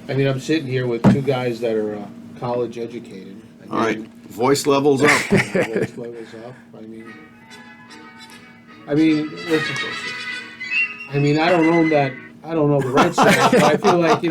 I mean, I'm sitting here with two guys that are college educated. All right, voice levels up. Voice levels up. I mean, listen. I mean, I don't know the Red Sox, but I feel like,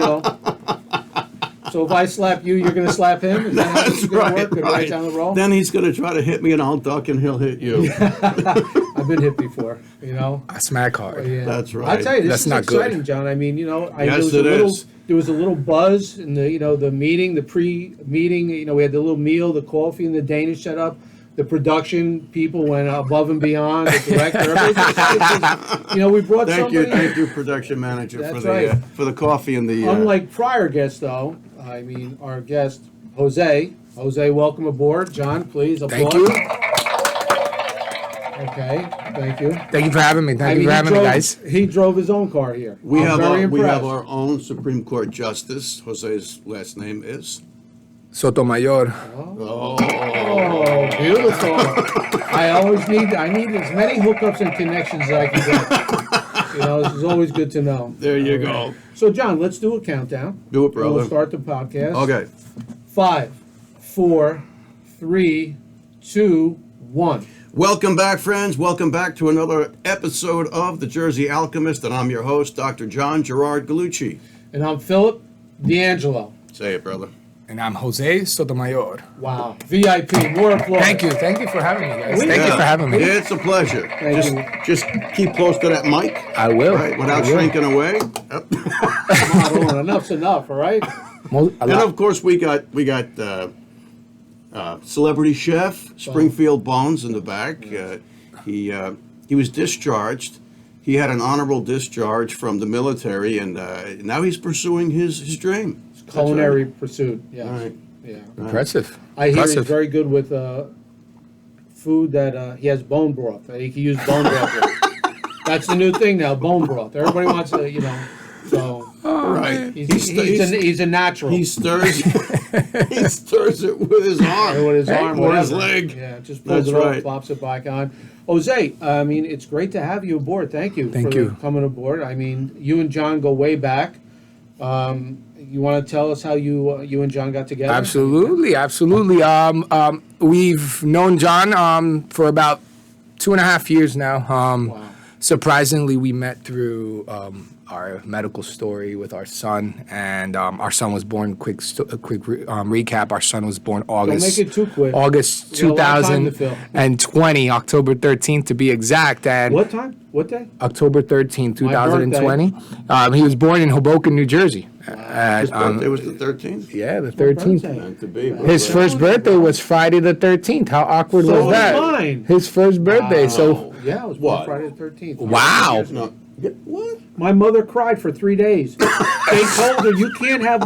so if I slap you, you're going to slap him? Is that how it's going to work? Good right down the roll? Then he's going to try to hit me, and I'll duck, and he'll hit you. I've been hit before, I smack hard. Yeah. That's right. I tell you, this That's is not exciting, good. John. I mean, Yes, it is. There was a little buzz in the meeting, the pre-meeting. We had the little meal, the coffee, and the Danish set up. The production people went above and beyond. The director, we brought Thank somebody. you, production manager, That's for the coffee and the. Unlike prior guests, though, I mean, our guest Jose. Jose, welcome aboard. John, please applaud. Thank you. Okay, thank you. Thank you for having me. Thank you for having me, guys. He drove his own car here. We I'm very have impressed. our own Supreme Court Justice. Jose's last name is. Sotomayor. Oh, beautiful. I need as many hookups and connections as I can get. This is always good to know. There you go. So, John, let's do a countdown. Do it, brother. We'll start the podcast. Okay. 5, 4, 3, 2, 1. Welcome back, friends. Welcome back to another episode of The Jersey Alchemist, and I'm your host, Dr. John Gerard Gallucci. And I'm Philip D'Angelo. Say it, brother. And I'm Jose Sotomayor. Wow. VIP. More applause. Thank you. Thank you for having me, guys. Thank you for having me. It's a pleasure. Thank you. Just keep close to that mic. I will. Right, without shrinking away. Yep. Come on, enough's enough, all right? And of course, we got celebrity chef Springfield Bones in the back. He was discharged. He had an honorable discharge from the military, and now he's pursuing his dream. Culinary pursuit, yes. All right. Yeah. Impressive. I hear he's Impressive. very good with food that he has bone broth. That he can use bone broth with. That's the new thing now, bone broth. Everybody wants to, so Right. he's a natural. He stirs it with his arm. With his arm, or his whatever. leg. Yeah, just pulls That's it right. up, pops it back on. Jose, I mean, it's great to have you aboard. Thank you Thank for you. coming aboard. I mean, you and John go way back. You want to tell us how you and John got together? Absolutely. We've known John for about 2.5 years now. Wow. Surprisingly, we met through our medical story with our son, and our son was born. Quick recap: our son was born August. Don't make it too quick. August We got a lot of time to fill. 2020, October 13th to be exact. And What time? What day? October 13th, My 2020. He was born in Hoboken, New Jersey. His birthday was the 13th. Yeah, the 13th. birthday. Meant to be. His first birthday was Friday the 13th. How awkward So was was that? mine. His first birthday. So, Yeah, it was born What? Friday the 13th. wow. No. What? My mother cried for 3 days. They told her, you can't have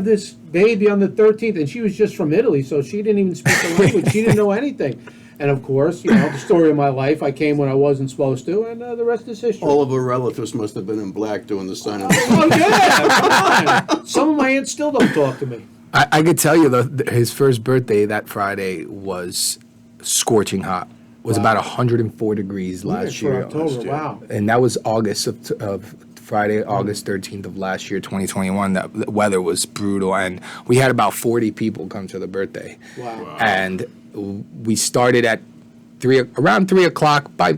this baby on the 13th. And she was just from Italy, so she didn't even speak the language. She didn't know anything. And of course, the story of my life, I came when I wasn't supposed to, and the rest is history. All of her relatives must have been in black doing the sign. Oh, yeah, come on. Some of my aunts still don't talk to me. I could tell you his first birthday that Friday was scorching hot. It was about 104 degrees last For year. October, wow. And that was August of Friday, August 13th of last year, 2021. That the weather was brutal, and we had about 40 people come to the birthday. Wow. And we started at around 3 o'clock. By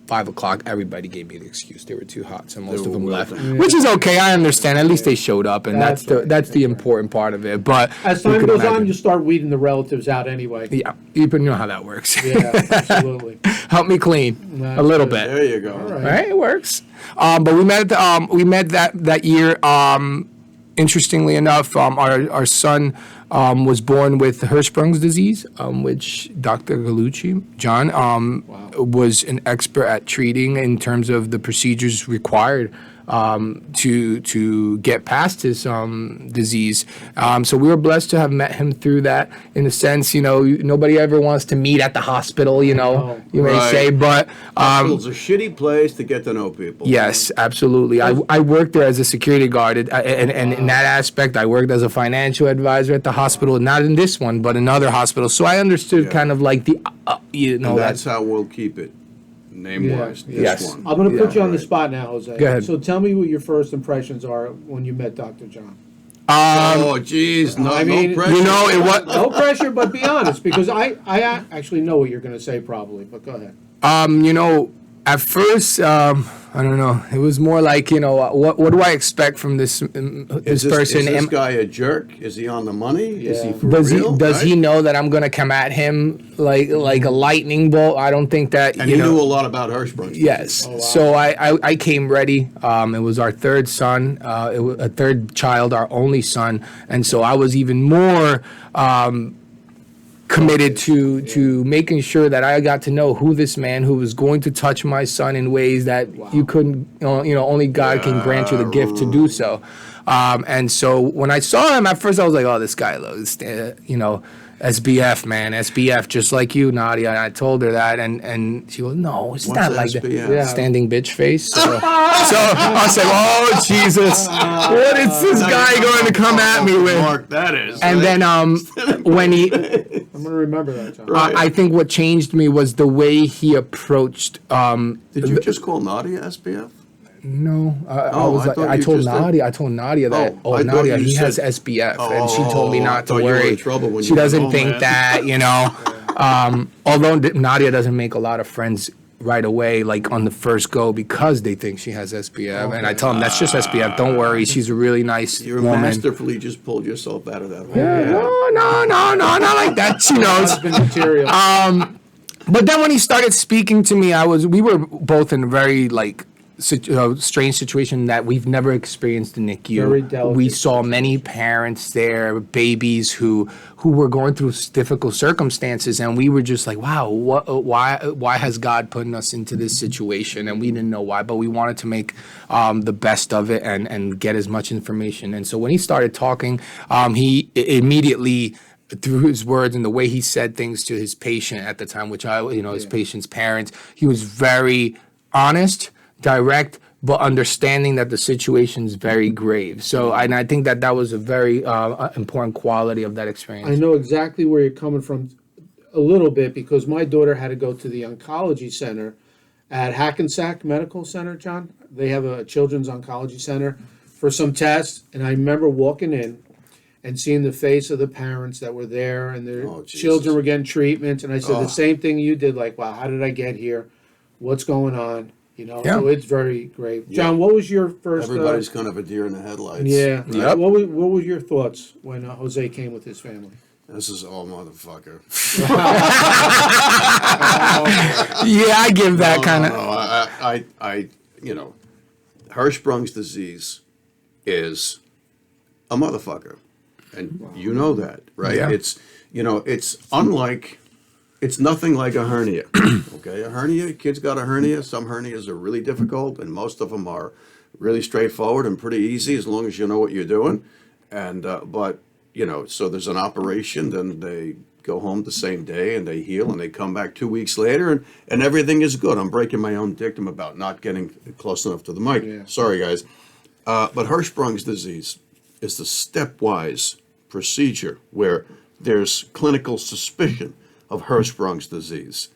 5 o'clock, everybody gave me the excuse they were too hot, so most of them left, which is okay. I understand. At least they showed up, and that's the important part of it. But As you time could goes on, imagine- you start weeding the relatives out anyway. yeah, you know how that works. Yeah, absolutely. Help me clean That's a little good. bit. There you go. All right. Right, it works. But we met that year. Interestingly enough, our son was born with Hirschsprung's disease, which Dr. Gallucci, John, was an expert at treating in terms of the procedures required to get past his disease. So we were blessed to have met him through that. In a sense, nobody ever wants to meet at the hospital. You may Right. say, but Hospital's a shitty place to get to know people. yes, absolutely. I worked there as a security guard, and in that aspect, I worked as a financial advisor at the hospital. Not in this one, but in other hospitals. So I understood kind of like the, And that's how we'll keep it. name-wise. Yeah. This Yes. one. I'm going to put Yeah, you on the right. spot now, Jose. Go ahead. So tell me what your first impressions are when you met Dr. John. Oh, geez, no, I mean, no pressure. You know, it was. No pressure, but be honest, because I actually know what you're going to say probably, but go ahead. You know, at first, I don't know. It was more like, you know, what do I expect from this person? Is this Am- guy a jerk? Is he on the money? Is he Yeah. for does real? he does Right? he know that I'm gonna come at him like a lightning bolt? I don't think that. And you he know, knew a lot about Hirschsprung's. Yes. Oh, wow. So I came ready. It was our third son, it was a third child, our only son, and so I was even more committed to making sure that I got to know who this man who was going to touch my son in ways that you couldn't, you know, only God can grant you the gift to do so. And so when I saw him at first, I was like, oh, this guy looks, you know, SBF, man, SBF, just like you, Nadia. And I told her that, and she goes, no, it's What's not like that. SBF? Yeah. Standing bitch face. So I was like, oh, Jesus, what is this guy going to come at me with? Mark, that is. And right? then when he, I'm going to remember that, John. Right. I think what changed me was the way he approached. Did you just call Nadia SBF? No, I Oh, was I like, thought I you told just did. Nadia, that, Oh, I thought Nadia, you he has said- SBF, and she told me I not to thought you were worry. in trouble when She you went doesn't home, think man. that, you know. Although Nadia doesn't make a lot of friends right away, like on the first go, because they think she has SBF, and I tell them that's just SBF. Don't worry, she's a really nice You woman. masterfully just pulled yourself out of that hole. Yeah, no, not like that. She knows. Husband material. But then when he started speaking to me, we were both in a very like strange situation that we've never experienced in NICU. Very delicate We saw many parents there, babies who were going through difficult circumstances, and we were just like, wow, why has God put us into this situation? And we didn't know why, but we wanted to make the best of it and get as much information. And so when he started talking, he immediately, through his words and the way he said things to his patient at the time, which his patient's parents, he was very honest, direct, but understanding that the situation is very grave. So, and I think that was a very important quality of that experience. I know exactly where you're coming from a little bit because my daughter had to go to the oncology center at Hackensack Medical Center, John. They have a children's oncology center for some tests. And I remember walking in and seeing the face of the parents that were there and their Oh, Jesus. children were getting treatment. And I said the same thing you did, like, wow, how did I get here? What's going on? You know, Yeah. so it's very grave. John, what was your first... Everybody's kind of a deer in the headlights. yeah. Yep. What were your thoughts when Jose came with his family? This is all motherfucker. Yeah, I give that kind of. I Hirschsprung's disease is a motherfucker, and you know that, right? Yeah. It's nothing like a hernia. Okay, a hernia, kids got a hernia. Some hernias are really difficult, and most of them are really straightforward and pretty easy as long as you know what you're doing. And but so there's an operation, then they go home the same day and they heal and they come back 2 weeks later and everything is good. I'm breaking my own dictum about not getting close enough to the mic. Yeah. Sorry, guys. But Hirschsprung's disease is the stepwise procedure where there's clinical suspicion of Hirschsprung's disease.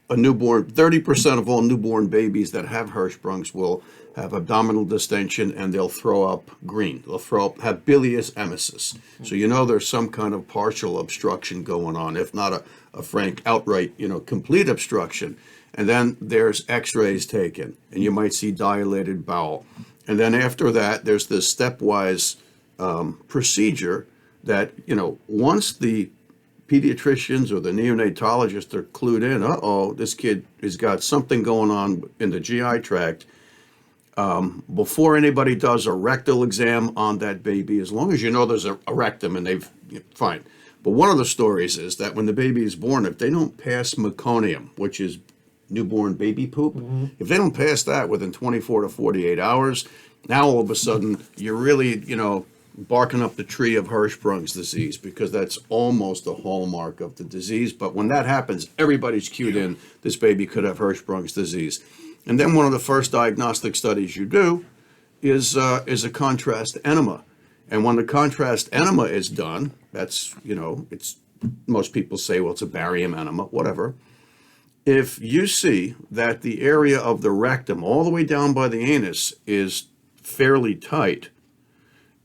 A newborn, 30% of all newborn babies that have Hirschsprung's will have abdominal distension and they'll throw up green. They'll have bilious emesis. So there's some kind of partial obstruction going on, if not a frank, outright, complete obstruction. And then there's x-rays taken and you might see dilated bowel. And then after that, there's this stepwise procedure that, once the pediatricians or the neonatologists are clued in, this kid has got something going on in the GI tract, before anybody does a rectal exam on that baby, as long as there's a rectum and fine. But one of the stories is that when the baby is born, if they don't pass meconium, which is newborn baby poop, if they don't pass that within 24 to 48 hours, now all of a sudden you're really, barking up the tree of Hirschsprung's disease, because that's almost a hallmark of the disease. But when that happens, everybody's cued in, this baby could have Hirschsprung's disease. And then one of the first diagnostic studies you do is a contrast enema. And when the contrast enema is done, that's, it's, most people say, well, it's a barium enema, whatever. if you see that the area of the rectum all the way down by the anus is fairly tight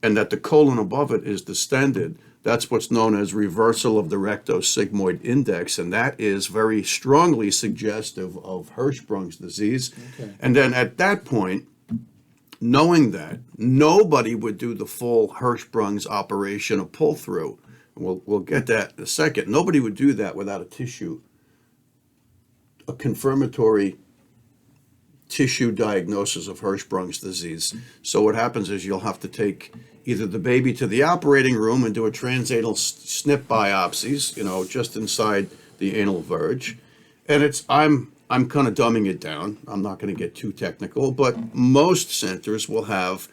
and that the colon above it is distended, that's what's known as reversal of the rectosigmoid index, and that is very strongly suggestive of Hirschsprung's disease. Okay. And then at that point, knowing that, nobody would do the full Hirschsprung's operation of pull-through. We'll get that in a second. Nobody would do that without a confirmatory tissue diagnosis of Hirschsprung's disease. So what happens is you'll have to take either the baby to the operating room and do a transanal snip biopsies, just inside the anal verge. And I'm kind of dumbing it down. I'm not going to get too technical, but most centers will have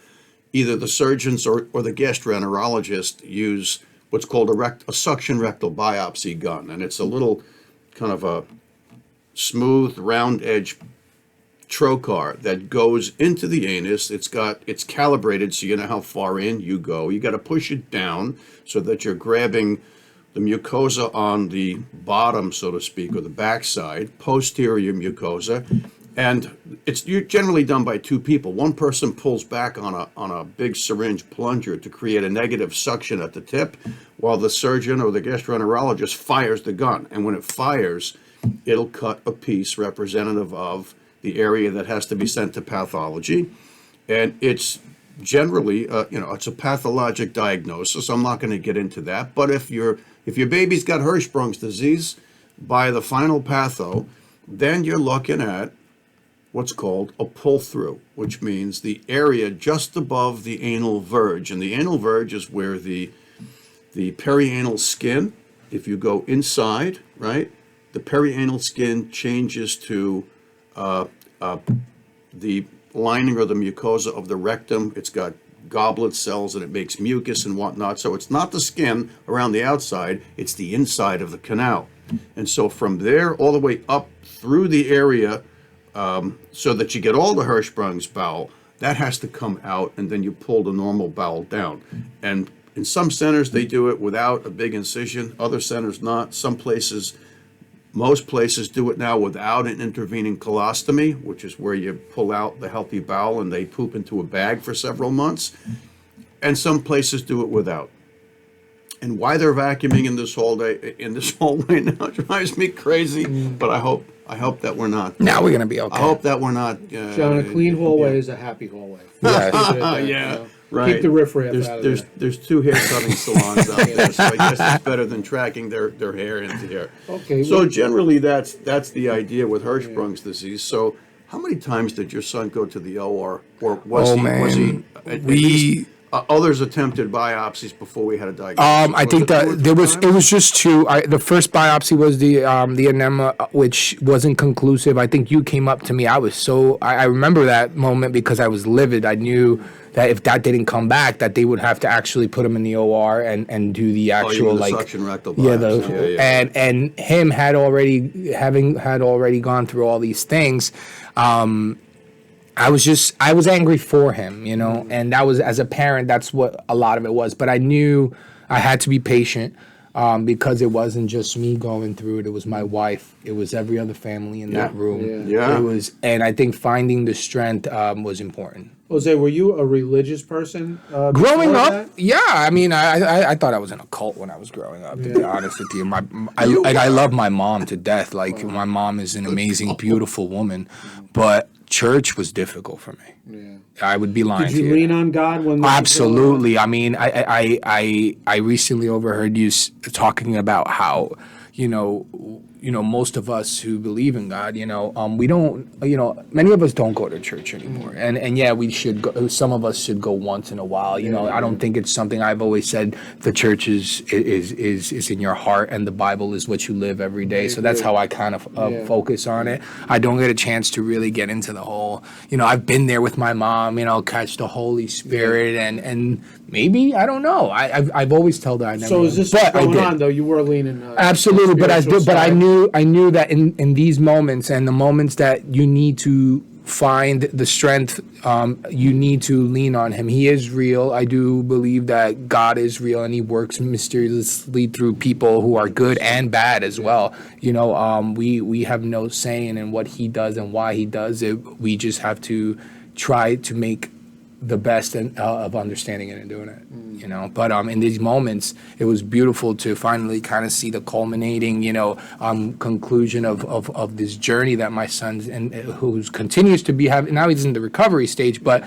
either the surgeons or the gastroenterologist use what's called a suction rectal biopsy gun. And it's a little kind of a smooth, round edge trocar that goes into the anus. It's calibrated so you know how far in you go. You got to push it down so that you're grabbing the mucosa on the bottom, so to speak, or the backside, posterior mucosa. And it's generally done by two people. One person pulls back on a big syringe plunger to create a negative suction at the tip, while the surgeon or the gastroenterologist fires the gun. And when it fires, it'll cut a piece representative of the area that has to be sent to pathology. And it's generally, it's a pathologic diagnosis. I'm not going to get into that. But if your baby's got Hirschsprung's disease, by the final patho, then you're looking at what's called a pull-through, which means the area just above the anal verge. And the anal verge is where the perianal skin, if you go inside, right, the perianal skin changes to the lining or the mucosa of the rectum. It's got goblet cells and it makes mucus and whatnot. So it's not the skin around the outside, it's the inside of the canal. And so from there all the way up through the area, so that you get all the Hirschsprung's bowel, that has to come out, and then you pull the normal bowel down. And in some centers, they do it without a big incision. Other centers not. Most places do it now without an intervening colostomy, which is where you pull out the healthy bowel and they poop into a bag for several months. And some places do it without. And why they're vacuuming in this hallway now drives me crazy. But I hope that we're not. Now we're gonna be okay. I hope that we're not. John, a clean hallway is a happy hallway. Yes. Right. Keep the riffraff out of there. There's two hair cutting salons out there, so I guess it's better than tracking their hair into here. Okay. So well, generally, that's the idea with Hirschsprung's disease. So how many times did your son go to the OR, or was he? At least, others attempted biopsies before we had a diagnosis. I think that it was just two. The first biopsy was the enema, which wasn't conclusive. I think you came up to me. I remember that moment because I was livid. I knew that if that didn't come back, that they would have to actually put him in the OR and do the actual suction rectal biopsy. And him had already gone through all these things. I was angry for him, and that was, as a parent, that's what a lot of it was. But I knew I had to be patient because it wasn't just me going through it. It was my wife. It was every other family in that room. Yeah. It was, and I think finding the strength was important. Jose, were you a religious person? Growing up, that? yeah. I mean, I thought I was in a cult when I was growing up. To be honest with you, I love my mom to death. Like my mom is an amazing, beautiful woman, but church was difficult for me. Yeah. I would be lying to you. Did you lean on God when? Absolutely. I mean, I recently overheard you talking about how, most of us who believe in God, we don't, many of us don't go to church anymore. And yeah, we should go. Some of us should go once in a while. I don't think it's something. I've always said the church is in your heart, and the Bible is what you live every day. So that's how I kind of focus on it. I don't get a chance to really get into the whole, I've been there with my mom, catch the Holy Spirit and maybe, I don't know. I've always told her I never. So is this going on though? You were leaning. Absolutely, but I knew that in these moments and the moments that you need to find the strength, you need to lean on him. He is real. I do believe that God is real, and he works mysteriously through people who are good and bad as well. We have no saying in what he does and why he does it. We just have to try to make the best of understanding it and doing it. But in these moments, it was beautiful to finally kind of see the culminating, conclusion of this journey that my son's and who continues to be having. Now he's in the recovery stage, but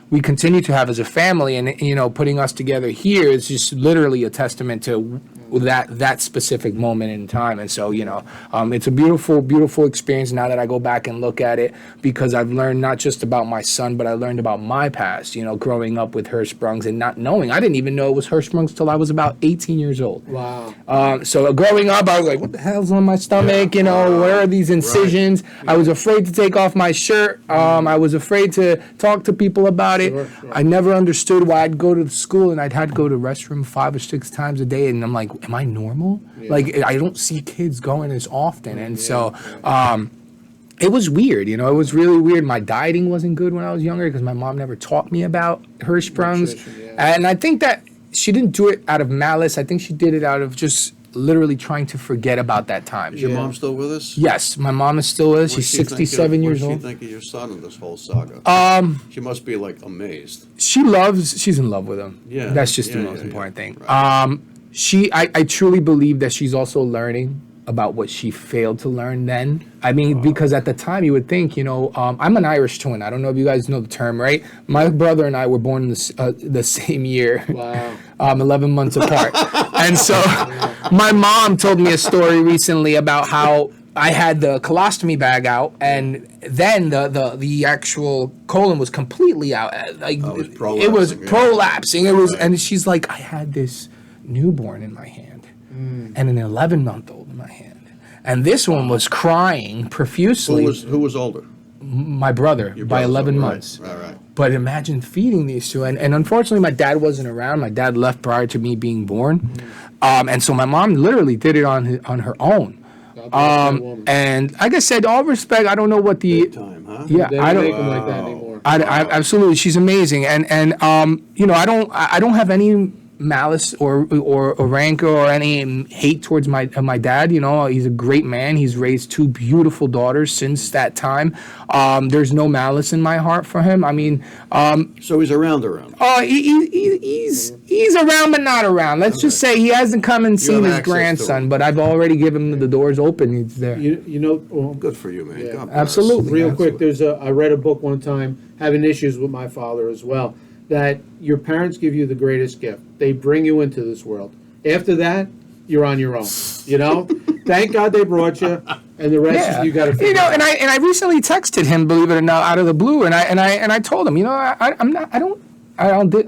we continue to have as a family, and putting us together here is just literally a testament to that specific moment in time. And so it's a beautiful experience now that I go back and look at it, because I've learned not just about my son, but I learned about my past, growing up with Hirschsprungs and not knowing. I didn't even know it was Hirschsprungs till I was about 18 years old. Wow. So growing up, I was like, what the hell's on my stomach? Where are these incisions? Right. I was afraid to take off my shirt. I was afraid to talk to people about it. Sure. I never understood why I'd go to school and I'd had to go to the restroom 5 or 6 times a day, and I'm like, am I normal? Yeah. Like, I don't see kids going as often. And so it was weird, it was really weird. My dieting wasn't good when I was younger because my mom never taught me about Hirschsprungs. And I think that she didn't do it out of malice. I think she did it out of just literally trying to forget about that time. Is your mom still with us? Yes, my mom is still with us. She's 67 years old. What does she think of your son in this whole saga? She must be like amazed. She's in love with him. Yeah. That's just the most important thing. Right. I truly believe that she's also learning about what she failed to learn then. I mean, because at the time you would think, I'm an Irish twin. I don't know if you guys know the term, right? My brother and I were born in the same year. Wow. 11 months apart. And so my mom told me a story recently about how I had the colostomy bag out, and then the actual colon was completely out. Like, it was prolapsing. It was, and she's like, I had this newborn in my hand and an 11-month-old in my hand, and this one was crying profusely. Who was older? My brother, by 11 months. Right. But imagine feeding these two, and unfortunately my dad wasn't around. My dad left prior to me being born, and so my mom literally did it on her own. And like I said, all respect, I don't know what the big time, huh? Yeah, They I don't don't make them like that anymore. I absolutely, she's amazing, and I don't have any malice or rancor or any hate towards my dad. He's a great man. He's raised 2 beautiful daughters since that time. There's no malice in my heart for him. I mean, so he's around. He's around but not around. Let's just say he hasn't come and seen his grandson, but I've already given him the doors open. He's there. Good for you, man. Yeah. God bless. Absolutely. Real quick, I read a book one time, having issues with my father as well, that your parents give you the greatest gift. They bring you into this world. After that, you're on your own. Thank God they brought you, and the rest is you got to figure out. And I recently texted him, believe it or not, out of the blue, and I told him, I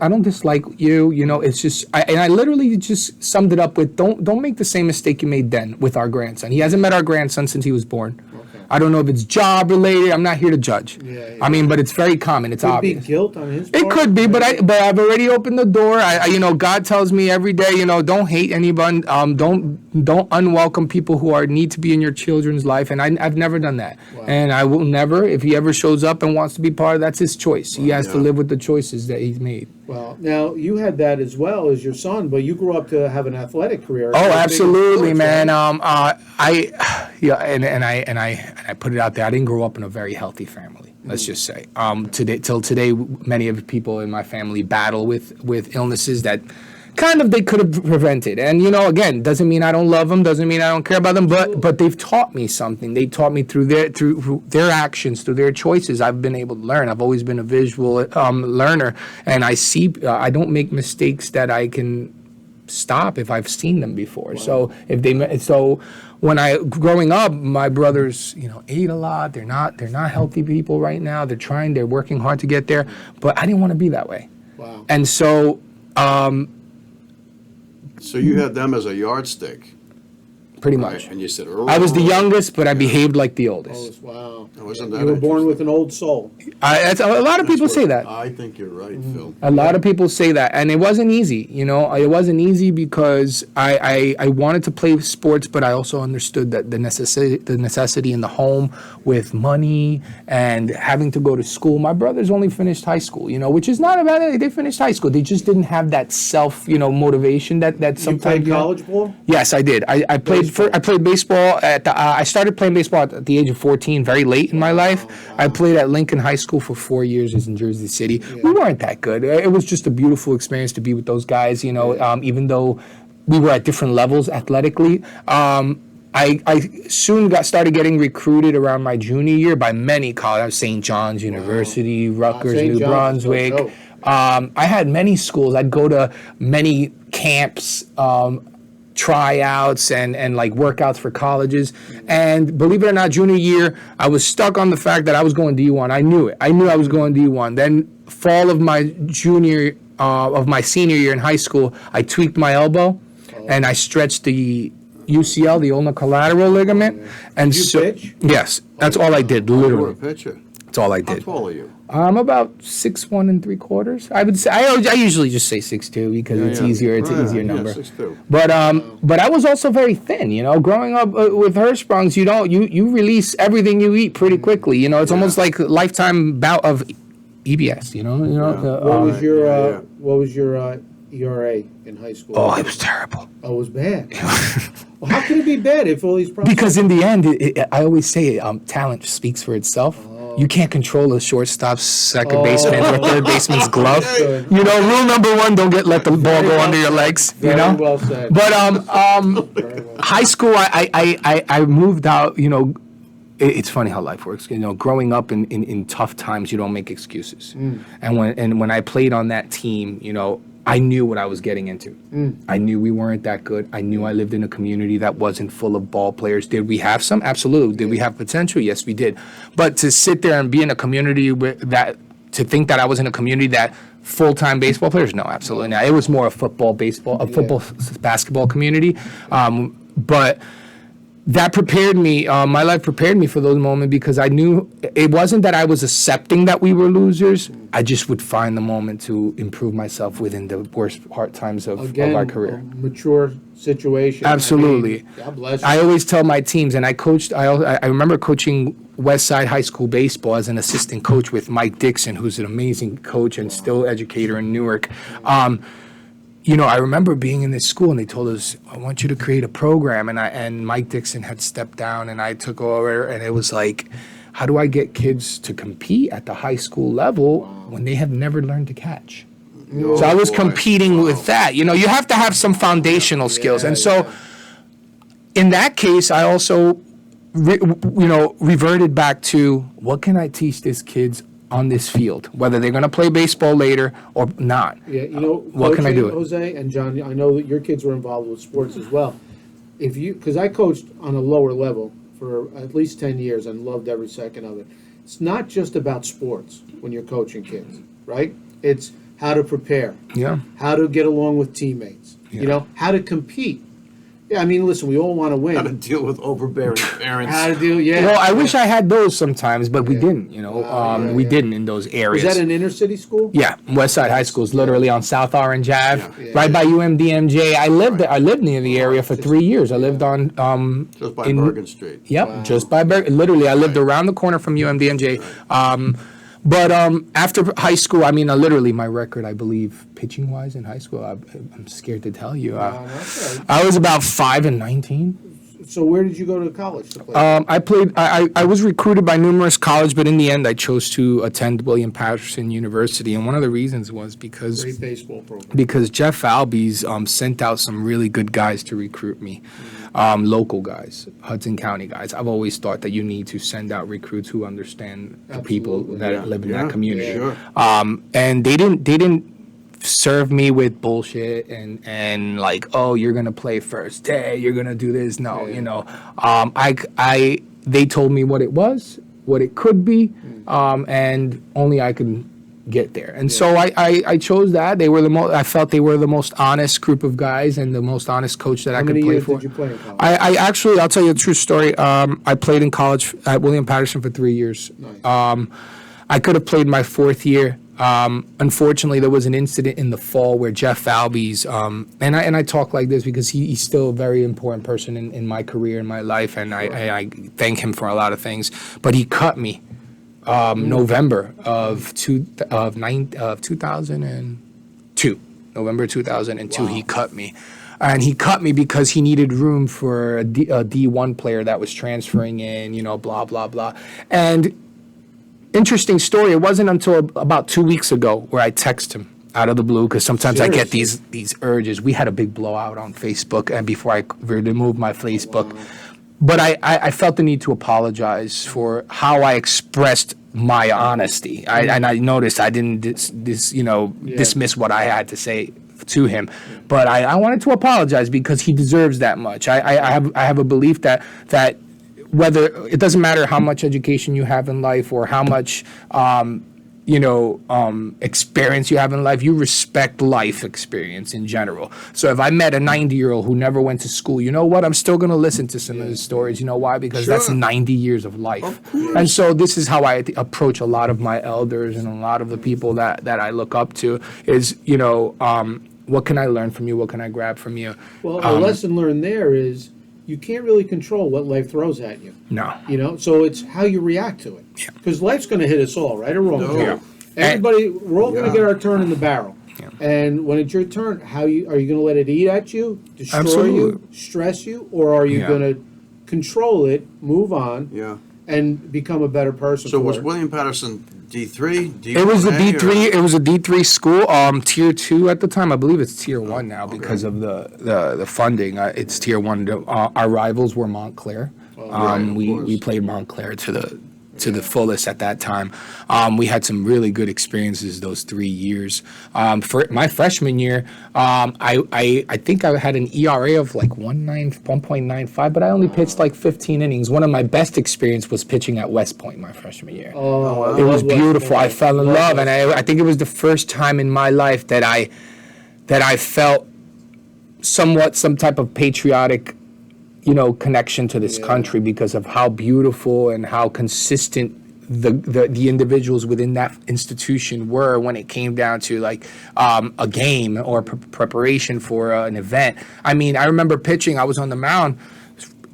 don't dislike you. It's just, I literally just summed it up with, don't make the same mistake you made then with our grandson. He hasn't met our grandson since he was born. I don't know if it's job related. I'm not here to judge. Yeah. I mean, but it's very common. It's obvious. Could be guilt on his part. It could be, but I've already opened the door. God tells me every day, don't hate anyone. Don't unwelcome people who need to be in your children's life. And I've never done that. Wow. And I will never. If he ever shows up and wants to be part of, that's his choice. He has to live with the choices that he's made. Well, now you had that as well as your son, but you grew up to have an athletic career. Oh, absolutely, man. I put it out there. I didn't grow up in a very healthy family. Let's just say. Till today, many of the people in my family battle with illnesses that kind of they could have prevented. And again, doesn't mean I don't love them, doesn't mean I don't care about them, but they've taught me something. They taught me through their actions, through their choices. I've been able to learn. I've always been a visual learner, and I see. I don't make mistakes that I can stop if I've seen them before. Wow. So when growing up, my brothers, ate a lot. They're not healthy people right now. They're working hard to get there, but I didn't want to be that way. Wow. And so so you had them as a yardstick. pretty Right, much. and you said, I was the "Oh." youngest, but I behaved like the oldest. Oh, wow. Oh, isn't You that were born interesting? with an old soul. A lot of people That's say what- that. I think you're right, Phil. A lot of people say that, and it wasn't easy. You know, it wasn't easy because I wanted to play sports, but I also understood that the necessity in the home with money and having to go to school. My brothers only finished high school, you know, which is not a bad thing. They finished high school. They just didn't have that self, motivation that You sometimes played you have. college ball? Yes, I did. I played I played baseball at the, I started playing baseball at the age of 14, very late in my life. I played at Lincoln High School for 4 years in Jersey City. We weren't that good. It was just a beautiful experience to be with those guys, even though we were at different levels athletically. I soon started getting recruited around my junior year by many colleges, St. John's University, Rutgers, St. New John's is so Brunswick. dope. I had many schools. I'd go to many camps, tryouts, and like workouts for colleges. And believe it or not, junior year, I was stuck on the fact that I was going D1. I knew it. I knew I was going D1. Then fall of my senior year in high school, I tweaked my elbow, and I stretched the UCL, the ulnar collateral ligament. And Did you pitch? Yes, that's all I did. You were a Literally, pitcher. that's all I How did. tall are you? I'm about 6'1 3/4". I would say I usually just say 6'2" because it's easier. It's an easier number. 6'2". But I was also very thin. Growing up with Hirschsprungs, you release everything you eat pretty quickly. It's almost like a lifetime bout of EBS. What was your ERA in high school? Oh, it was terrible. Oh, it was bad. Well, how could it be bad if all these problems? Because in the end, I always say talent speaks for itself. You can't control a shortstop's second baseman or third baseman's glove. Good. Rule number one: don't let the ball go under your legs. Very well said. But Very well. high school, I moved out. It's funny how life works. Growing up in tough times, you don't make excuses. And when I played on that team, I knew what I was getting into. I knew we weren't that good. I knew I lived in a community that wasn't full of ball players. Did we have some? Absolutely. Did we have potential? Yes, we did. But to sit there and be in a community to think that I was in a community that full-time baseball players, no, absolutely not. It was more a football, basketball community. But that prepared me, my life prepared me for those moments because I knew it wasn't that I was accepting that we were losers. I just would find the moment to improve myself within the worst hard times of our career. A mature situation. Absolutely. God bless you. I always tell my teams, and I coached, I remember coaching West Side High School baseball as an assistant coach with Mike Dixon, who's an amazing coach and still educator in Newark. I remember being in this school and they told us, I want you to create a program. And Mike Dixon had stepped down and I took over, and it was like, how do I get kids to compete at the high school level when they have never learned to catch? So I was competing with that. You have to have some foundational skills. And so in that case, I also, reverted back to what can I teach these kids on this field, whether they're going to play baseball later or not. Yeah, what can I do? Jose and John, I know that your kids were involved with sports as well. Because I coached on a lower level for at least 10 years and loved every second of it. It's not just about sports when you're coaching kids, right? It's how to prepare, Yeah. how to get along with teammates, how to compete. Yeah, I mean, listen, we all want to How to win. deal with overbearing parents. How to deal, yeah. Well, I wish I had those sometimes, but we Yeah. didn't, we yeah. didn't in those Was areas. that an inner city school? Yeah, West Side High School is literally on South Orange Ave, Yeah. right by UMDMJ. I lived near the area for 3 years. I lived on Just by Bergen Street. Yep, Wow. just by literally, I lived around the corner from UMDMJ. But after high school, I mean, literally, my record, I believe, pitching wise in high school, I'm scared to tell you. Okay. I was about 5-19. So where did you go to college to play? I played. I was recruited by numerous colleges, but in the end, I chose to attend William Patterson University, and one of the reasons was because Great baseball program. Jeff Albies sent out some really good guys to recruit me, local guys, Hudson County guys. I've always thought that you need to send out recruits who understand the people Absolutely. that live in Yeah, that community. sure. And they didn't serve me with bullshit and like, oh, you're gonna play first day, you're gonna do this. No, they told me what it was, what it could be, and only I could get there. And so I chose that. They were the most. I felt they were the most honest group of guys and the most honest coach that I How could many play years for. did you play in college? I actually, I'll tell you a true story. I played in college at William Patterson for 3 years. Nice. I could have played my fourth year. Unfortunately, there was an incident in the fall where Jeff Falvey's, and I talk like this because he's still a very important person in my career, in my life, and I thank him for a lot of things. But he cut me November of 2002. November 2002, Wow. he cut me. And he cut me because he needed room for a D1 player that was transferring in, blah, blah, blah. And interesting story. It wasn't until about 2 weeks ago where I text him out of the blue because sometimes I get these urges. We had a big blowout on Facebook, and before I removed my Facebook, but I felt the need to apologize for how I expressed my honesty. And I noticed I didn't dismiss what I had to say to him, but I wanted to apologize because he deserves that much. I have a belief that whether it doesn't matter how much education you have in life or how much experience you have in life, you respect life experience in general. So if I met a 90-year-old who never went to school, you know what? I'm still going to listen to some of his stories. You know why? Because that's 90 years of life. And so this is how I approach a lot of my elders and a lot of the people that I look up to is, what can I learn from you? What can I grab from you? Well, a lesson learned there is you can't really control what life throws at you. No. So it's how you react to it. Because life's going to hit us all, right or wrong. No. Yeah. Everybody, we're all going to get our turn in the barrel. Yeah. And when it's your turn, are you going to let it eat at you, destroy Absolutely. you, stress you, or are you Yeah. going to control it, move on, Yeah. and become a better person? So for was it? William Patterson D3? It was a D1A, D3. It was a D3 school, tier 2 at the time. I believe it's tier 1 now because of the funding. It's tier 1. Our rivals were Montclair. right, of We course. played Montclair to the fullest at that time. We had some really good experiences those 3 years. For my freshman year, I think I had an ERA of like 1.95, but I only pitched like 15 innings. One of my best experience was pitching at West Point my freshman year. Oh, I It was love West beautiful. I Point. fell in love, and I think it was the first time in my life that I felt somewhat some type of patriotic, connection to this country because of how beautiful and how consistent the individuals within that institution were when it came down to like a game or preparation for an event. I mean, I remember pitching. I was on the mound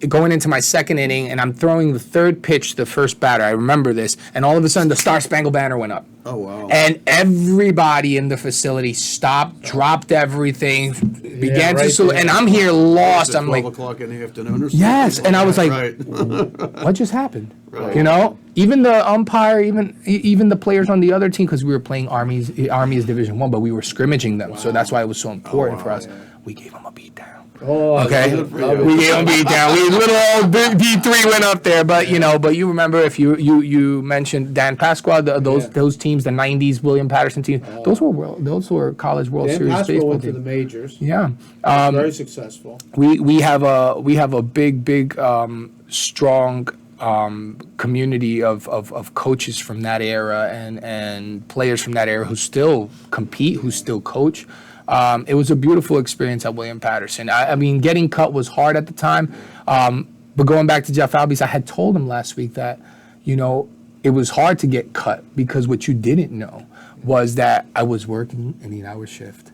going into my second inning, and I'm throwing the third pitch to the first batter. I remember this, and all of a sudden the Star Spangled Banner went up. Oh, wow. And everybody in the facility stopped, dropped everything, began to right salute. there. And I'm here lost. I'm 12 like, o'clock in the afternoon or something? yes. And I was like, Right. what just happened? Right. Even the umpire, even the players on the other team, because we were playing Army is Division I, but we were scrimmaging them. So that's why it was so important for us. We gave them a beat down. Oh, I Okay, love it. we gave them beat down. We little old D3 went up there, but but you remember if you mentioned Dan Pasqua, those teams, the '90s William Patterson team, those were College World Dan Series Pascal baseball went to the teams. majors. Yeah, Very successful. we have a big strong community of coaches from that era and players from that era who still compete, who still coach. It was a beautiful experience at William Patterson. I mean, getting cut was hard at the time, but going back to Jeff Albies, I had told him last week that, it was hard to get cut because what you didn't know was that I was working an 8-hour shift.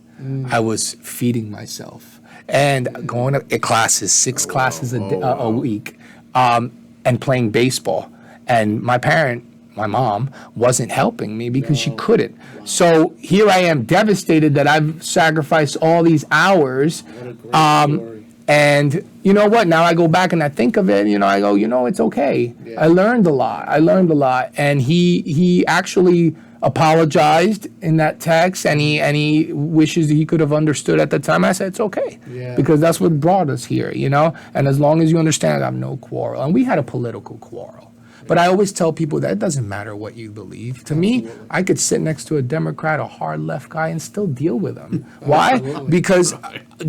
I was feeding myself and going to classes, 6 classes a week, and playing baseball. And my mom wasn't helping me because she couldn't. So here I am devastated that I've sacrificed all these hours. What a great story. And you know what? Now I go back and I think of it, I go, it's okay. Yeah. I learned a lot. And he actually apologized in that text, and he wishes that he could have understood at the time. I said, it's okay. Yeah. Because that's what brought us here, And as long as you understand, I have no quarrel. And we had a political quarrel. But I always tell people that it doesn't matter what you believe. To me, I could sit next to a Democrat, a hard left guy, and still deal with them. Why? Absolutely. Because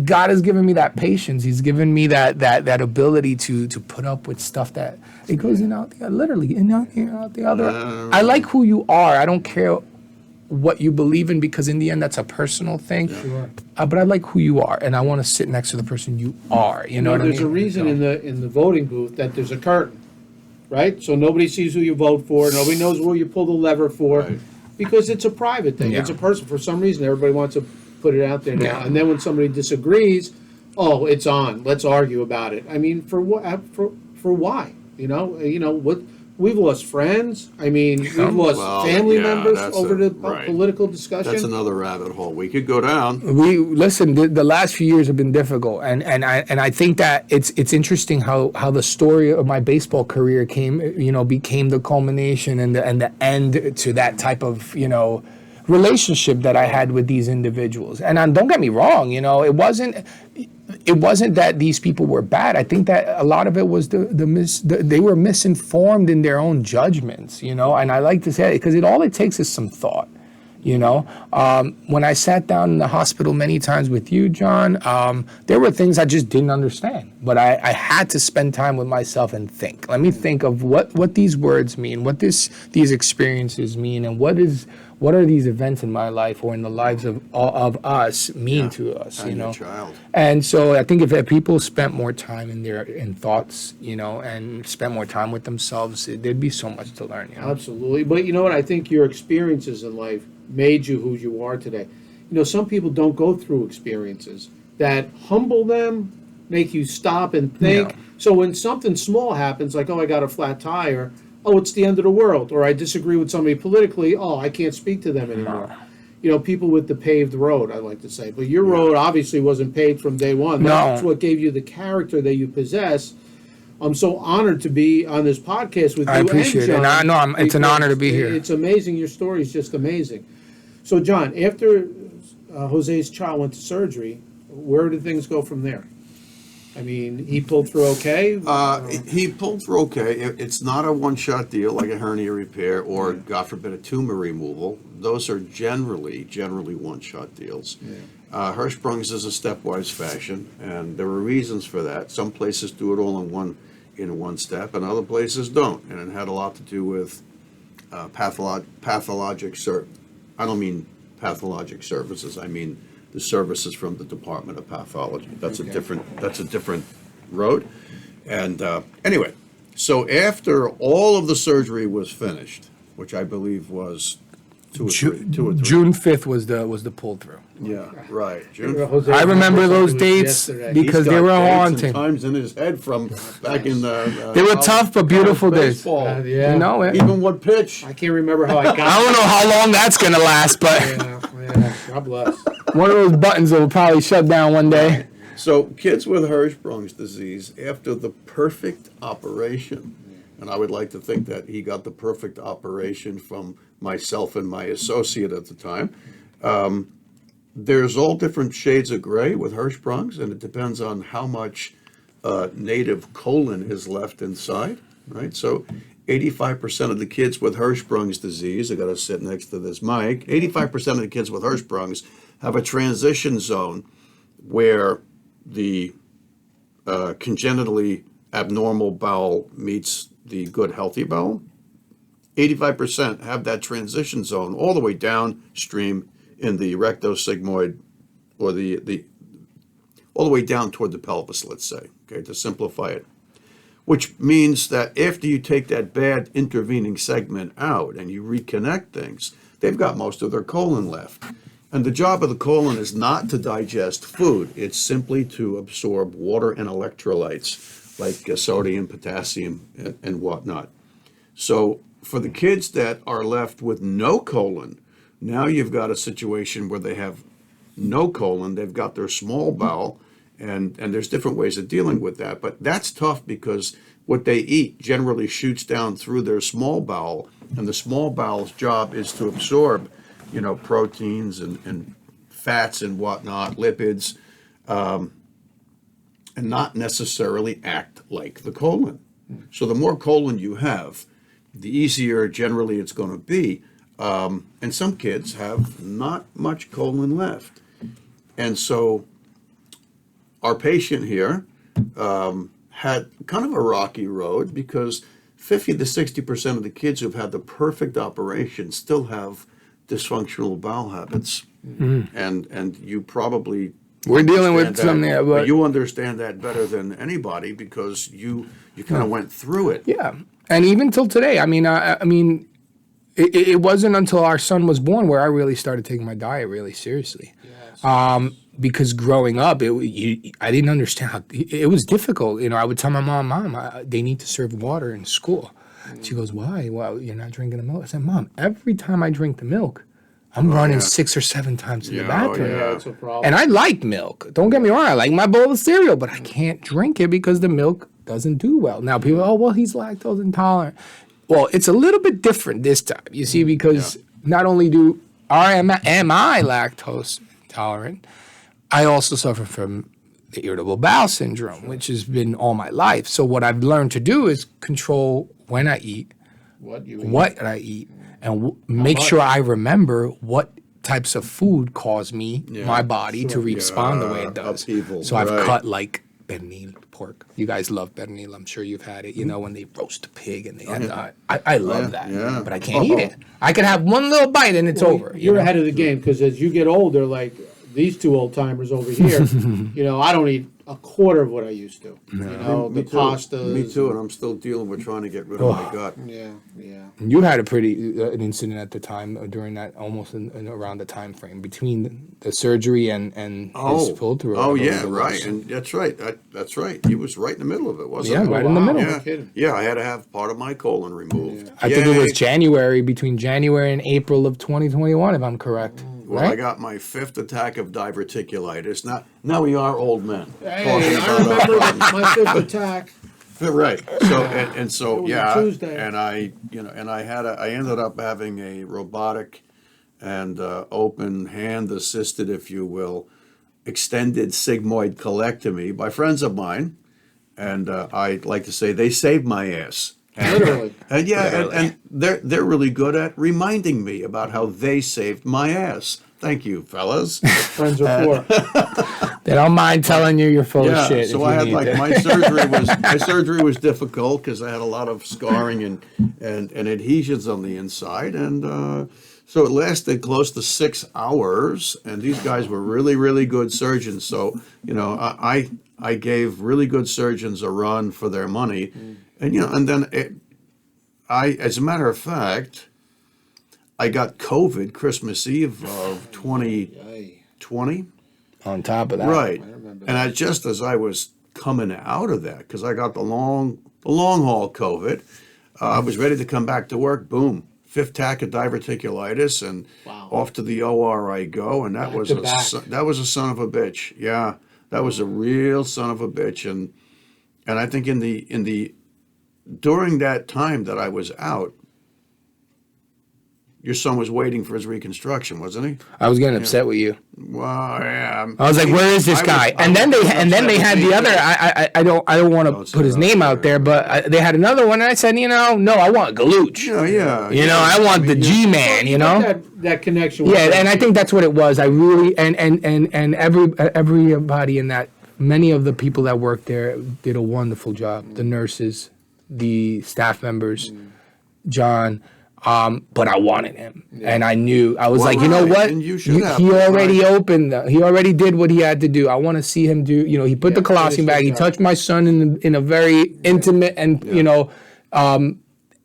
God has given me that patience. He's given me that ability to put up with stuff that it goes in out the literally in out the other. I like who you are. I don't care what you believe in, because in the end, that's a personal thing. Sure. But I like who you are, and I want to sit next to the person you are. You know what I mean? There's a reason in the voting booth that there's a curtain, right? So nobody sees who you vote for. Nobody knows where you pull the lever for, Right. because it's a private thing. Yeah. It's a person. For some reason, everybody wants to put it out there now. Yeah. And then when somebody disagrees, oh, it's on. Let's argue about it. I mean, for what? For why? You know what? We've lost friends. I mean, we've lost Well, family yeah, members that's over the right. political discussion. That's another rabbit hole. We could go down. We listen. The last few years have been difficult, and I think that it's interesting how the story of my baseball career became the culmination and the end to that type of relationship that I had with these individuals. And don't get me wrong, it wasn't that these people were bad. I think that a lot of it was they were misinformed in their own judgments, and I like to say it because all it takes is some thought. When I sat down in the hospital many times with you, John, there were things I just didn't understand, but I had to spend time with myself and think. Let me think of what these words mean, what these experiences mean, and what are these events in my life or in the lives of us mean to us, And your child. And so I think if people spent more time in thoughts, and spent more time with themselves, there'd be so much to learn. Absolutely. But you know what? I think your experiences in life made you who you are today. Some people don't go through experiences that humble them, make you stop and think. Yeah. So when something small happens, like, oh, I got a flat tire, oh, it's the end of the world. Or I disagree with somebody politically, oh, I can't speak to them anymore. People with the paved road, I like to say. But your road obviously wasn't paved from day one. That's what gave you the character that you possess. I'm so honored to be on this podcast with you. I appreciate and John, it. And I know it's an honor to be here. It's amazing. Your story is just amazing. So, John, after Jose's child went to surgery, where did things go from there? I mean, he pulled through okay? He pulled through okay. It's not a one-shot deal like a hernia repair or, God forbid, a tumor removal. Those are generally one-shot deals. Yeah. Hirschsprung's is a stepwise fashion, and there are reasons for that. Some places do it all in one step, and other places don't. And it had a lot to do with pathologic I don't mean pathologic services. I mean the services from the Department of Pathology. That's a different road. And anyway, so after all of the surgery was finished, which I believe was two or three. June 5th was the pull through. Yeah, right. June. Jose, I remember those it was dates yesterday. because He's they got were dates and haunting. times in his head from back in the. They were tough but beautiful days. baseball. Yeah. You know it. Even what pitch? I can't remember how I got I don't know how long that's gonna last, but Yeah, God bless. one of those buttons will probably shut down one day. So kids with Hirschsprung's disease, after the perfect operation, and I would like to think that he got the perfect operation from myself and my associate at the time. There's all different shades of gray with Hirschsprung's, and it depends on how much native colon is left inside, right? So 85% of the kids with Hirschsprung's disease, I got to sit next to this mic, 85% of the kids with Hirschsprung's have a transition zone where the congenitally abnormal bowel meets the good healthy bowel. 85% have that transition zone all the way downstream in the rectosigmoid, or the all the way down toward the pelvis, let's say, okay, to simplify it. Which means that after you take that bad intervening segment out and you reconnect things, they've got most of their colon left. And the job of the colon is not to digest food. It's simply to absorb water and electrolytes like sodium, potassium, and whatnot. So for the kids that are left with no colon, now you've got a situation where they have no colon, they've got their small bowel, and there's different ways of dealing with that. But that's tough because what they eat generally shoots down through their small bowel, and the small bowel's job is to absorb, proteins and fats and whatnot, lipids, and not necessarily act like the colon. So the more colon you have, the easier generally it's going to be. And some kids have not much colon left. And so our patient here had kind of a rocky road because 50 to 60% of the kids who've had the perfect operation still have dysfunctional bowel habits, and you probably We're dealing with understand some that, there, but but you understand that better than anybody because you kind of went through it. yeah, and even till today, I mean, it wasn't until our son was born where I really started taking my diet really seriously. Because growing up, I didn't understand how it was difficult. I would tell my mom, they need to serve water in school. She goes, why? Well, you're not drinking the milk. I said, Mom, every time I drink the milk, I'm running 6 or 7 times to the bathroom. Yeah, that's a problem. And I like milk. Don't get me wrong. I like my bowl of cereal, but I can't drink it because the milk doesn't do well. Now people, well, he's lactose intolerant. Well, it's a little bit different this time, you see, because not only am I lactose intolerant, I also suffer from the irritable bowel syndrome, which has been all my life. So what I've learned to do is control when I eat, what I eat, and make sure I remember what types of food cause my body to respond the way it does. Upheaval, So I've cut like pernil pork. You guys love pernil. I'm sure you've had it. When they roast a pig and they I love that, but I can't eat it. I can have one little bite and it's over. You're ahead of the game because as you get older, like these two old timers over here, I don't eat a quarter of what I used to. The pastas. Me too, and I'm still dealing with trying to get rid of my gut. Yeah. You had an incident at the time during that almost around the time frame between the surgery and his pull through. Oh yeah, right, and that's right. That's right. He was right in the middle of it, wasn't Yeah, he? right in the middle. Yeah, No kidding. yeah. I had to have part of my colon removed. I think it was between January and April of 2021, if I'm correct. Well, right? I got my 5th attack of diverticulitis. Now we are old men. Hey, I remember my 5th attack. Right. So and so It was a yeah, Tuesday. and I ended up having a robotic and open hand assisted, if you will, extended sigmoid colectomy by friends of mine, and I like to say they saved my ass. Literally. And and they're really good at reminding me about how they saved my ass. Thank you, fellas. Friends are for. They don't mind telling you you're full of shit. So if I you had need to. my surgery was difficult because I had a lot of scarring and adhesions on the inside, and so it lasted close to 6 hours. And these guys were really, really good surgeons. So I gave really good surgeons a run for their money, and then as a matter of fact, I got COVID Christmas Eve of 2020. On top of that. Right. And just as I was coming out of that, because I got the long haul COVID, I was ready to come back to work. Boom. 5th attack of diverticulitis, and off to the OR I go. And that was a son of a bitch. Yeah. That was a real son of a bitch. And I think during that time that I was out, your son was waiting for his reconstruction, wasn't he? I was getting upset with you. Well, yeah. I was like, "Where is this guy?" And then they had the other. I don't want to put his name out there, but they had another one. And I said, no, I want Galuch. Yeah. I want the G-man. That connection. Yeah, and I think that's what it was. I really and everybody in that, many of the people that worked there did a wonderful job. The nurses, the staff members, John. But I wanted him, and I knew I was like, you know what? And you should have. He already opened. He already did what he had to do. I want to see him do. He put the colostomy bag. He touched my son in a very intimate and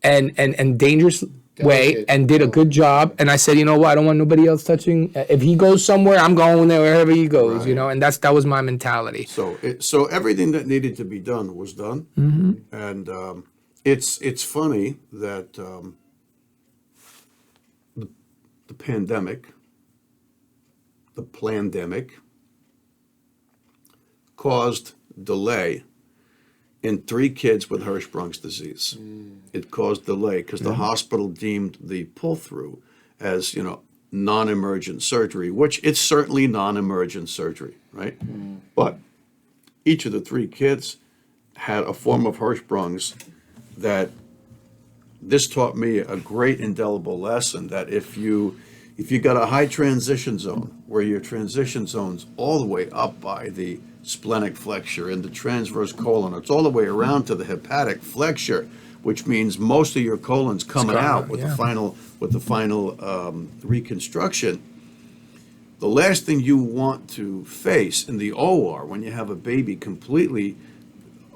and dangerous way, and did a good job. And I said, you know what? I don't want nobody else touching. If he goes somewhere, I'm going there wherever he goes. Right. And that was my mentality. So everything that needed to be done was done, and it's funny that. The pandemic, the plandemic, caused delay in 3 kids with Hirschsprung's disease. It caused delay because the hospital deemed the pull-through as, non-emergent surgery, which it's certainly non-emergent surgery, right? But each of the 3 kids had a form of Hirschsprung's that this taught me a great indelible lesson that if you got a high transition zone where your transition zone's all the way up by the splenic flexure and the transverse colon, it's all the way around to the hepatic flexure. which means most of your colon's coming coming out out, with yeah. the final reconstruction. The last thing you want to face in the OR when you have a baby completely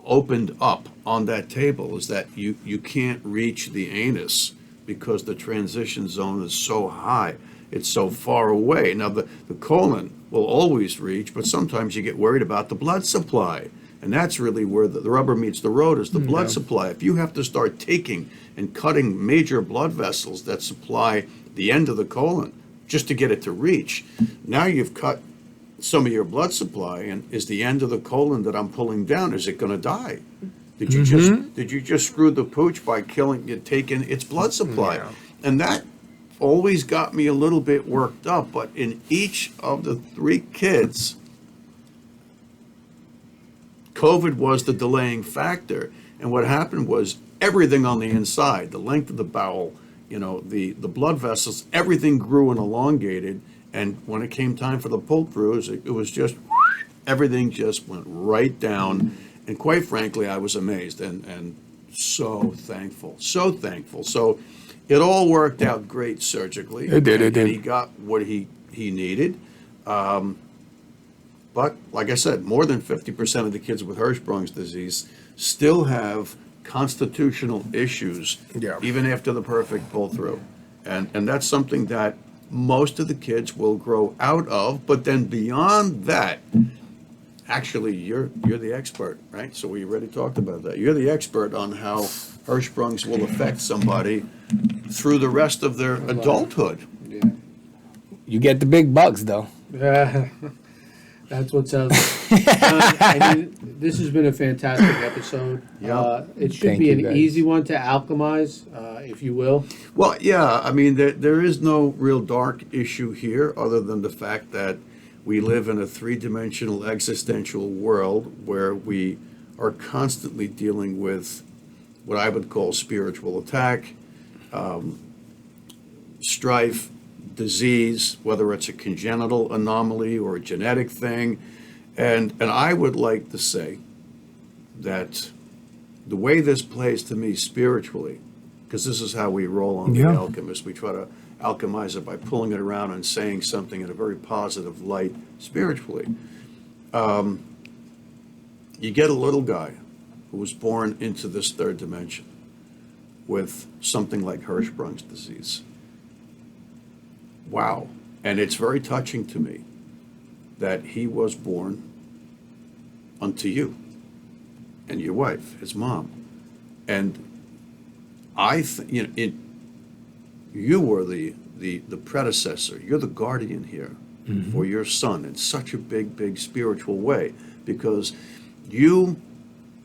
opened up on that table is that you can't reach the anus because the transition zone is so high. It's so far away. Now, the colon will always reach, but sometimes you get worried about the blood supply. And that's really where the rubber meets the road, is the blood supply. If you have to start taking and cutting major blood vessels that supply the end of the colon just to get it to reach, now you've cut some of your blood supply, and is the end of the colon that I'm pulling down, is it going to die? Did you just screw the pooch by taking its blood supply? Yeah. And that always got me a little bit worked up. But in each of the 3 kids, COVID was the delaying factor. And what happened was everything on the inside, the length of the bowel, the blood vessels, everything grew and elongated. And when it came time for the pull-throughs, it was just, everything just went right down. And quite frankly, I was amazed and so thankful, so thankful. So it all worked out great surgically. It did. And he got what he needed. But like I said, more than 50% of the kids with Hirschsprung's disease still have constitutional issues, Yeah. even after the perfect pull-through. And that's something that most of the kids will grow out of. But then beyond that, actually, you're the expert, right? So we already talked about that. You're the expert on how Hirschsprung's will affect somebody through the rest of their adulthood. Yeah. You get the big bucks, though. That's what sounds like. I mean, this has been a fantastic episode. Yeah. It should Thank be you, an guys. easy one to alchemize, if you will. Well, yeah, I mean, there is no real dark issue here other than the fact that we live in a 3-dimensional existential world where we are constantly dealing with what I would call spiritual attack, strife, disease, whether it's a congenital anomaly or a genetic thing. And I would like to say that the way this plays to me spiritually, because this is how we roll on The Yeah. Alchemist, we try to alchemize it by pulling it around and saying something in a very positive light spiritually. You get a little guy who was born into this 3rd dimension with something like Hirschsprung's disease. Wow. And it's very touching to me that he was born unto you and your wife, his mom. And I think, you were the predecessor. You're the guardian here for your son in such a big spiritual way, because you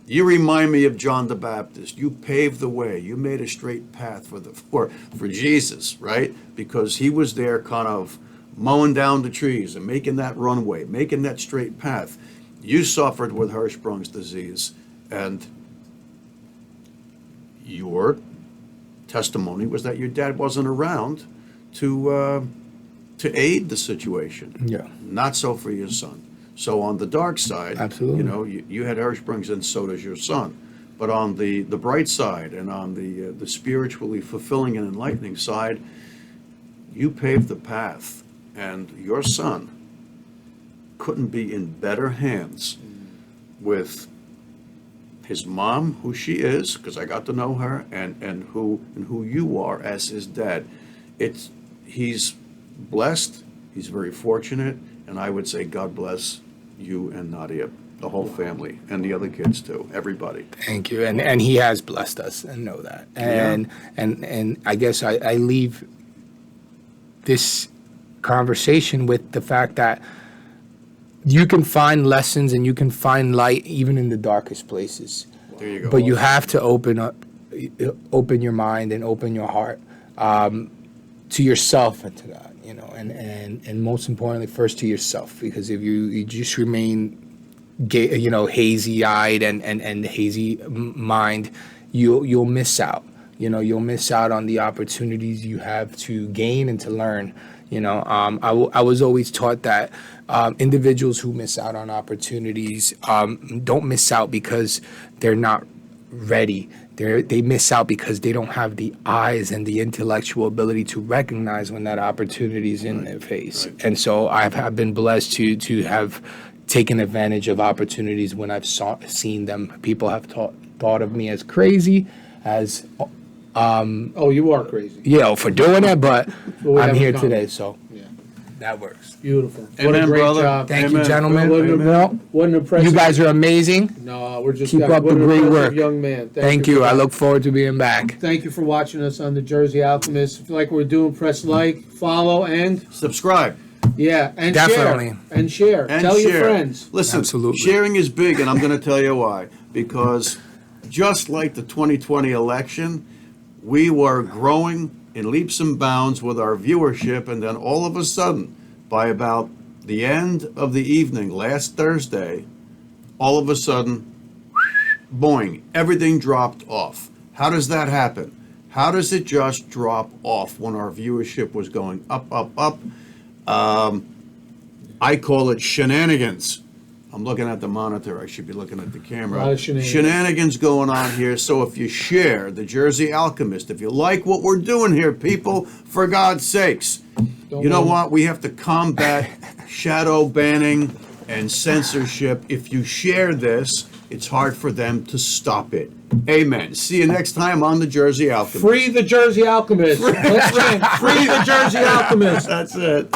remind me of John the Baptist. You paved the way. You made a straight path for Jesus, right? Because he was there kind of mowing down the trees and making that runway, making that straight path. You suffered with Hirschsprung's disease, and your testimony was that your dad wasn't around to aid the situation. Yeah. Not so for your son. So on the dark side, Absolutely. you had Hirschsprung's, and so does your son. But on the bright side and on the spiritually fulfilling and enlightening side, you paved the path, and your son couldn't be in better hands with his mom, who she is, because I got to know her, and who you are as his dad. He's blessed. He's very fortunate, and I would say God bless you and Nadia, the whole family, and the other kids too, everybody. Thank you, and he has blessed us, and know that. And I guess I leave this conversation with the fact that you can find lessons and you can find light even in the darkest places. There you go. But you have to open your mind and open your heart to yourself and to God, and most importantly, first to yourself, because if you just remain hazy-eyed and hazy mind, you'll miss out. You'll miss out on the opportunities you have to gain and to learn. I was always taught that individuals who miss out on opportunities don't miss out because they're not ready. they miss out because they don't have the eyes and the intellectual ability to recognize when that opportunity is in their face. And so I've been blessed to have taken advantage of opportunities when I've seen them. People have thought of me as crazy, as Oh, you are crazy. for doing it, but Well, we I'm have here in common. today, so Yeah. that works. Beautiful. What a Amen, great brother. job. Thank you, Amen. gentlemen. What what an impressive. You guys are amazing. No, we're just Keep got- up what the an great impressive work. young man. Thank for you. I that. look forward to being back. Thank you for watching us on the Jersey Alchemist. If you like what we're doing, press like, follow, and Subscribe. and Definitely. share. And share. And Tell share. your friends. Listen, Absolutely. sharing is big, and I'm going to tell you why. Because just like the 2020 election, we were growing in leaps and bounds with our viewership, and then all of a sudden, by about the end of the evening last Thursday, all of a sudden, boing, everything dropped off. How does that happen? How does it just drop off when our viewership was going up, up, up? I call it shenanigans. I'm looking at the monitor. I should be looking at the camera. A lot of shenanigans. Shenanigans going on here. So if you share the Jersey Alchemist, if you like what we're doing here, people, for God's sakes, you know what? We have to combat shadow banning and censorship. If you share this, it's hard for them to stop it. Amen. See you next time on the Jersey Alchemist. Free the Jersey Alchemist. Let's chant. Free the Jersey Alchemist. That's it.